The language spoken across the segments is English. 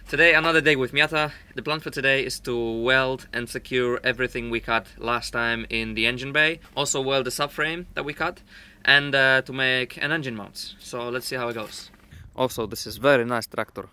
Today another day with Miata. The plan for today is to weld and secure everything we cut last time in the engine bay. Also weld the subframe that we cut and to make an engine mount. So let's see how it goes. Also, this is very nice tractor.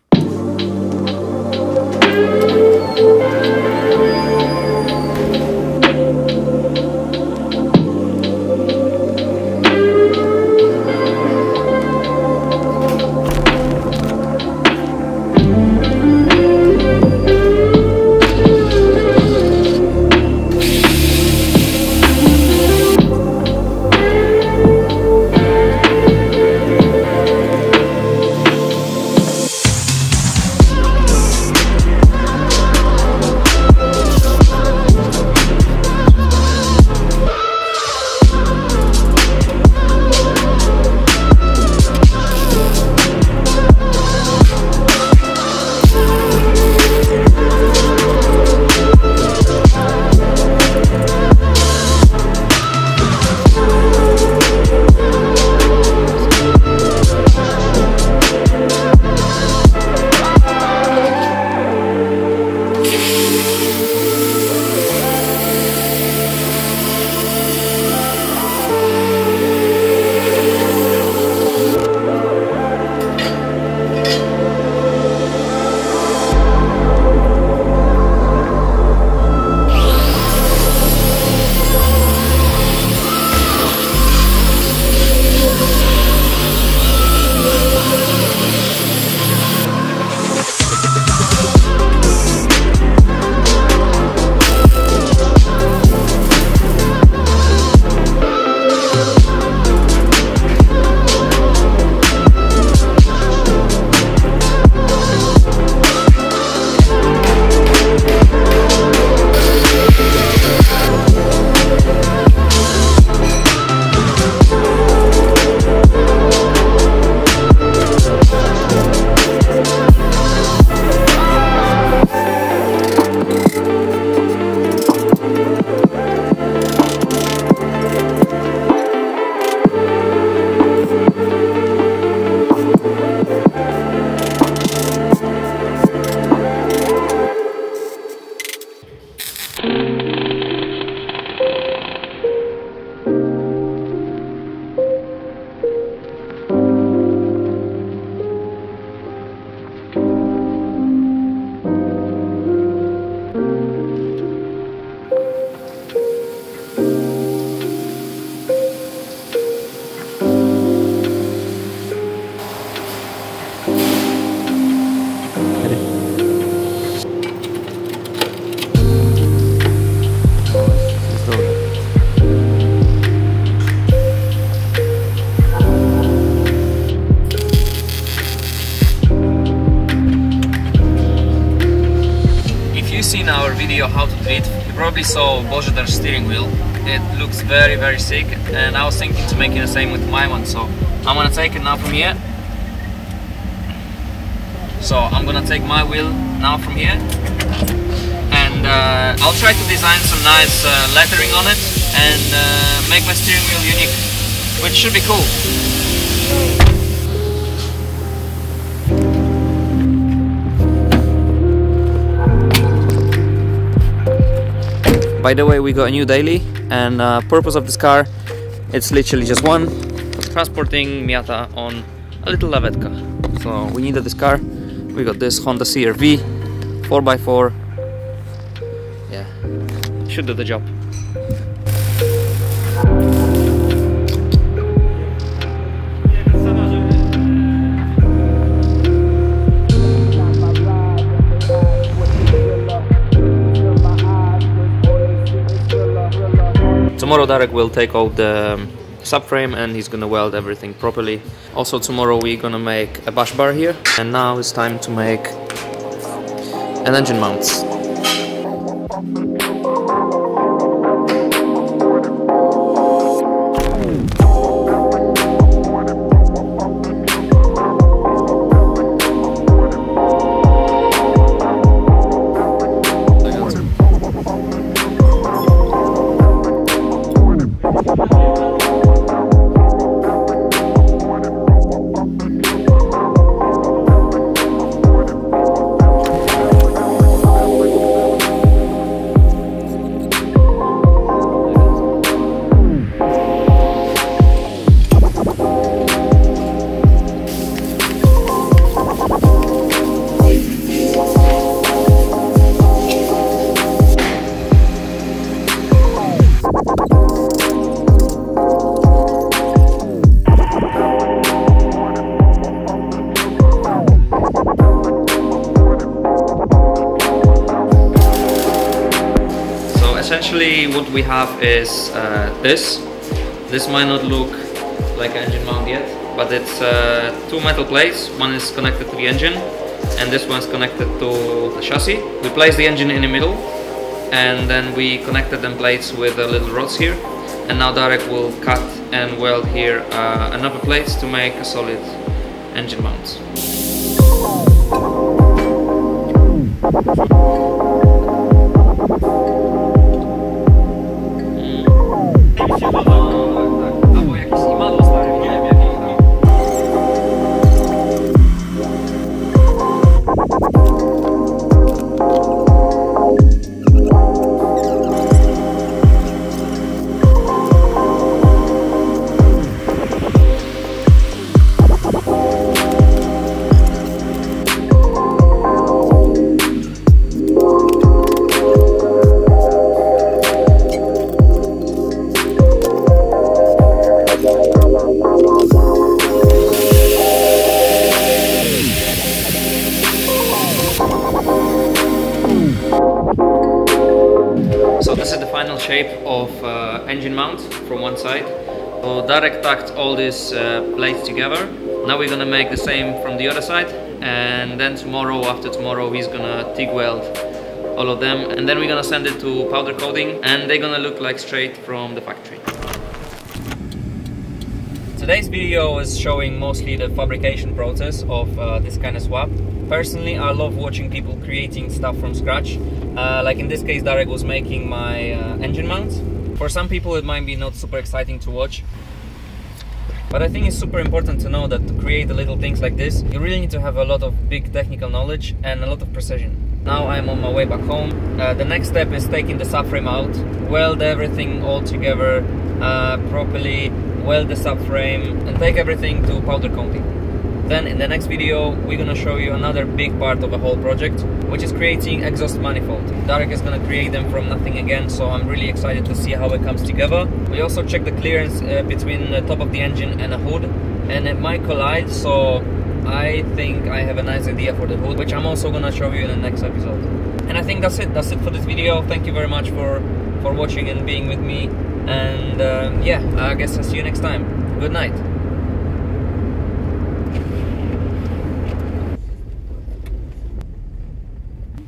In our video how to treat, you probably saw Božedar's steering wheel. It looks very sick, and I was thinking to make it the same with my one, so I'm gonna take it now from here. So I'm gonna take my wheel now from here, and I'll try to design some nice lettering on it and make my steering wheel unique, which should be cool. By the way, we got a new daily, and purpose of this car, it's literally just one, transporting Miata on a little lavetka. So we needed this car. We got this Honda CR-V 4x4. Yeah, should do the job. Tomorrow Darek will take out the subframe and he's gonna weld everything properly. Also tomorrow we're gonna make a bush bar here, and now it's time to make an engine mount. what we have is this. This might not look like an engine mount yet, but it's two metal plates. One is connected to the engine and this one's connected to the chassis. We placed the engine in the middle and then we connected them plates with the little rods here, and now Darek will cut and weld here another plates to make a solid engine mount. So this is the final shape of engine mount from one side. So Darek tacked all these plates together. Now we're gonna make the same from the other side, and then tomorrow, after tomorrow, he's gonna TIG weld all of them, and then we're gonna send it to powder coating, and they're gonna look like straight from the factory. Today's video is showing mostly the fabrication process of this kind of swap. Personally, I love watching people creating stuff from scratch. Like in this case, Darek was making my engine mounts. For some people it might be not super exciting to watch, but I think it's super important to know that to create the little things like this, you really need to have a lot of big technical knowledge and a lot of precision. Now I'm on my way back home. The next step is taking the subframe out, weld everything all together properly, weld the subframe and take everything to powder coating. Then in the next video we're gonna show you another big part of the whole project, which is creating exhaust manifold. Darek is gonna create them from nothing again, so I'm really excited to see how it comes together. We also check the clearance between the top of the engine and the hood, and it might collide, so I think I have a nice idea for the hood, which I'm also gonna show you in the next episode. And I think that's it for this video. Thank you very much for watching and being with me, and yeah, I guess I'll see you next time. Good night.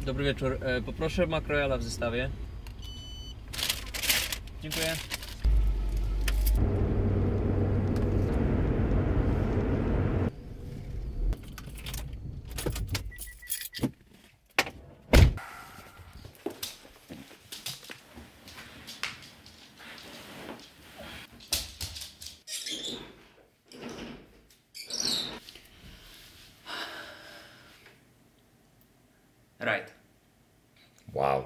Dobry wieczór. Poproszę makrojala w zestawie. Dziękuję. Right. Wow.